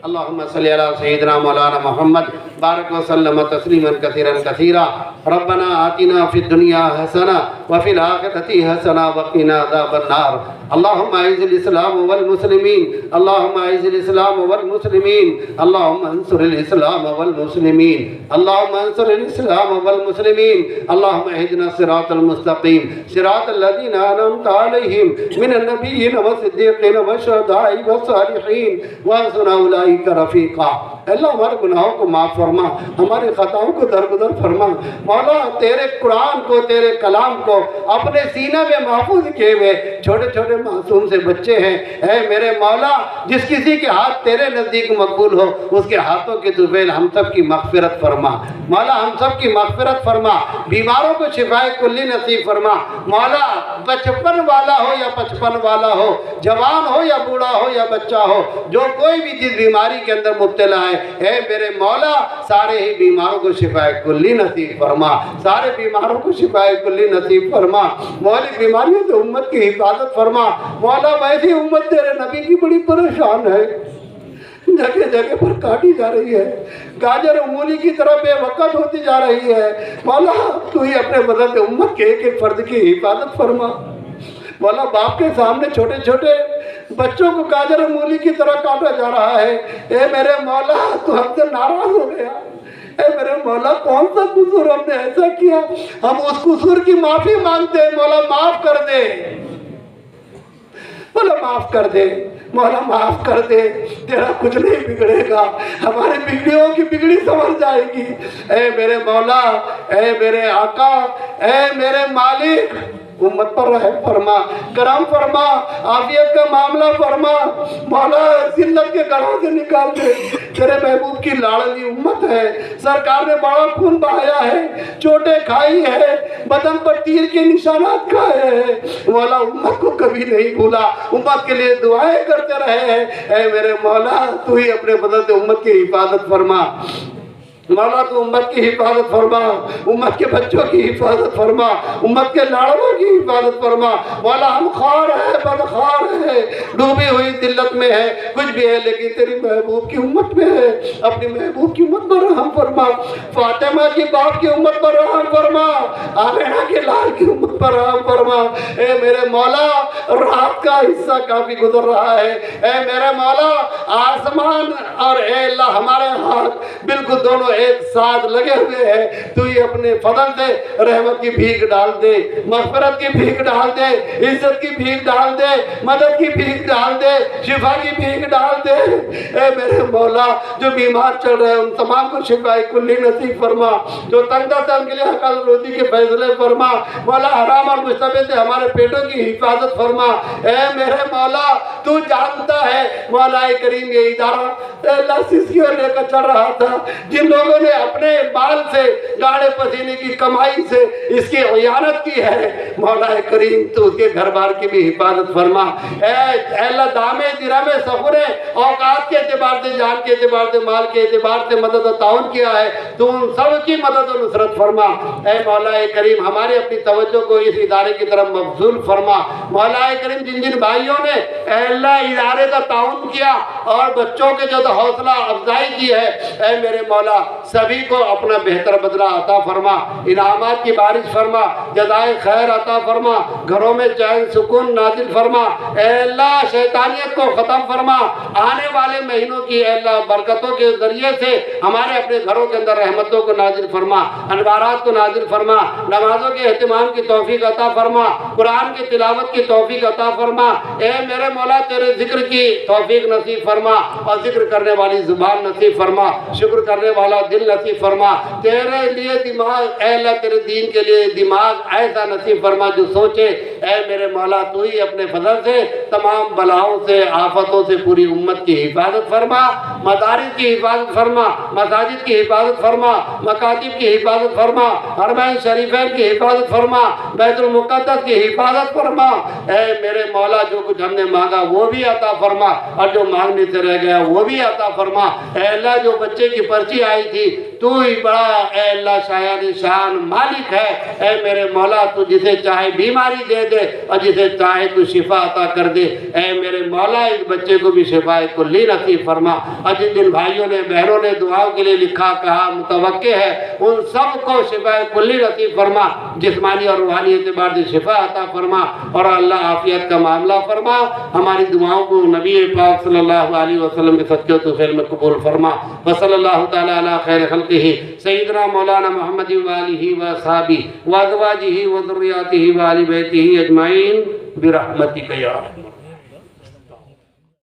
اللهم صل على سيدنا مولانا محمد بارك وسلم تسليما كثيرا كثيرا. ربنا آتنا في الدنيا حسنة وفي الآخرة حسنة وقنا عذاب النار. اللهم أعز الإسلام والمسلمين، اللهم أعز الإسلام والمسلمين، اللهم انصر الإسلام والمسلمين، اللهم انصر الإسلام والمسلمين. اللهم اهدنا الصراط المستقيم صراط الذين أنعمت عليهم من النبيين والصديقين والشهداء والصالحين وحسن أولئك رفيقا. اللہ ہمارے گناہوں کو معاف فرما، ہماری خطاؤں کو درگزر فرما. مولا تیرے قرآن کو، تیرے کلام کو اپنے سینے میں محفوظ کیے ہوئے چھوٹے چھوٹے معصوم سے بچے ہیں. اے میرے مولا جس کسی کے ہاتھ تیرے نزدیک مقبول ہو اس کے ہاتھوں کی طفیل ہم سب کی مغفرت فرما. مولا ہم سب کی مغفرت فرما، بیماروں کو شفائے کلی نصیب فرما. مولا 55 والا ہو یا 55 والا ہو، جوان ہو یا بوڑھا ہو یا بچہ ہو، جو کوئی بھی جس بیماری کے اندر مبتلا ہے، اے میرے مولا سارے ہی بیماروں کو شفائے کلی نصیب فرما، سارے بیماروں کو شفائے کلی نصیب فرما. مولا بیماریوں سے امت کی حفاظت فرما. مولا ویسی امت تیرے نبی کی بڑی پریشان ہے، جگہ جگہ پر کاٹی جا رہی ہے، گاجر مولی کی طرح بے وقت ہوتی جا رہی ہے. مولا تو ہی اپنے بدل سے امت کے ایک ایک فرد کی حفاظت فرما. مولا باپ کے سامنے چھوٹے چھوٹے بچوں کو گاجر مولی کی طرح کاٹا جا رہا ہے. اے میرے مولا تو ہم سے ناراض ہو گیا. اے میرے مولا کون سا قصور ہم نے ایسا کیا؟ ہم اس قصور کی معافی مانگتے ہیں. مولا معاف کر دے، مولا معاف کر دے، مولا معاف کر دے. تیرا کچھ نہیں بگڑے گا، ہماری بگڑیوں کی بگڑی سمجھ جائے گی. اے میرے مولا، اے میرے آقا، اے میرے مالک، امت پر رحم فرما، کرم فرما، عافیت کا معاملہ فرما. مولا ذلت کے گڑھوں سے نکال دے. تیرے محبوب کی لاڑلی امت ہے، سرکار نے بڑا خون بہایا ہے، چوٹیں کھائی ہے، بدن پر تیر کے نشانات کھائے ہیں. مولا امت کو کبھی نہیں بھولا، امت کے لیے دعائیں کرتے رہے ہیں. اے میرے مولا تو ہی اپنے بدل سے امت کی حفاظت فرما. مولا تو امت کی حفاظت فرما، امت کے بچوں کی حفاظت فرما، امت کے لاڑوں کی حفاظت فرما. مولا ہم خوار ہیں، بدخوار ہیں، ڈوبی ہوئی ذلت میں ہے، کچھ بھی ہے لیکن تیری محبوب کی امت میں ہے. اپنی محبوب کی امت پر رحم فرما، فاطمہ کی باپ کی امت پر رحم فرما، آمینہ کے لال کی امت پر رحم فرما. اے میرے مولا رات کا حصہ کافی گزر رہا ہے. اے میرے مولا آسمان اور اے اللہ ہمارے ہاتھ بالکل دونوں ایک ساتھ لگے ہوئے ہیں. تو ہی اپنے فضل سے رحمت کی بھیک ڈال دے، مغفرت کی بھیک ڈال دے، عزت کی بھیک ڈال دے، مدد کی بھیک ڈال دے، شفا کی بھیک ڈال دے. اے میرے مولا جو بیمار چل رہے ہیں ان تمام کو شفا کلی نصیب فرما. جو تنگ دست ہے ان کے لیے حلال روزی کے فیصلے فرما. مولا حرام اور مشتبہ سے ہمارے پیٹوں کی حفاظت فرما. اے میرے مولا تو جانتا ہے مولا کریم یہ ادارہ اللہ سسکیوں لے کر چل رہا تھا، جن لوگوں نے اپنے بال سے گاڑے پسینے کی کمائی سے اس کی عیانت کی ہے. مولا کریم تو اس کے گھر بار کی بھی حفاظت فرما. اے اللہ دامے درامے سفرے اوقات کے اعتبار سے، جان کے اعتبار سے، مال کے اعتبار سے مدد و تعاون کیا ہے، تو ان سب کی مدد و نصرت فرما. اے مولا کریم ہماری اپنی توجہ کو اس ادارے کی طرف مبذول فرما. مولا کریم جن جن بھائیوں نے اے اللہ ادارے کا تعاون کیا اور بچوں کے جو حوصلہ افزائی کی ہے، اے میرے مولا سبھی کو اپنا بہتر بدلہ عطا فرما، انعامات کی بارش فرما، جزائے خیر عطا فرما، گھروں میں چین سکون نازل فرما. اے اللہ شیطانیت کو ختم فرما. آنے والے مہینوں کی اے اللہ برکتوں کے ذریعے سے ہمارے اپنے گھروں کے اندر رحمتوں کو نازل فرما، انوارات کو نازل فرما، نمازوں کے اہتمام کی توفیق عطا فرما، قرآن کی تلاوت کی توفیق عطا فرما. اے میرے مولا تیرے ذکر کی توفیق نصیب فرما اور ذکر کرنے والی زبان نصیب فرما، شکر کرنے والا دل نصیب فرما. تیرے لیے دماغ اے اللہ تیرے دین کے لیے دماغ ایسا نصیب فرما جو سوچے. اے میرے مولا تو ہی اپنے فضل سے تمام بلاؤں سے آفتوں سے پوری امت کی حفاظت فرما، مدارس کی حفاظت فرما، مساجد کی حفاظت فرما، مکاتب کی حفاظت فرما، حرمین شریفین کی حفاظت فرما، بیت المقدس کی حفاظت فرما. اے میرے مولا جو کچھ ہم نے مانگا وہ بھی عطا فرما اور جو مانگنے سے رہ گیا وہ بھی عطا فرما. اے اللہ جو بچے کی پرچی آئی تھی تو ہی بڑا اے اللہ شایان شان مالک ہے۔ اے میرے مولا تو جسے چاہے بیماری دے دے اور جسے چاہے تو شفا عطا کر دے۔ اے میرے مولا اس بچے کو بھی شفا کلی نصیب فرما، اور جن جن بھائیوں نے بہنوں نے دعاؤں کے لیے لکھا کہا متوقع ہے ان سب کو شفا کلی نصیب فرما، جسمانی اور روحانی اعتبار سے شفا عطا فرما، اور اللہ عافیت کا معاملہ فرما۔ ہماری دعاؤں کو نبی پاک صلی اللہ علیہ وسلم کے صدقے و طفیل میں قبول فرما۔ وصلی اللہ تعالی علی خیر خلقہ سیدنا مولانا محمد وآلہ وصحبہ وازواجہ وذریاتہ وآل بیتہ اجمعین برحمتک یا ارحم۔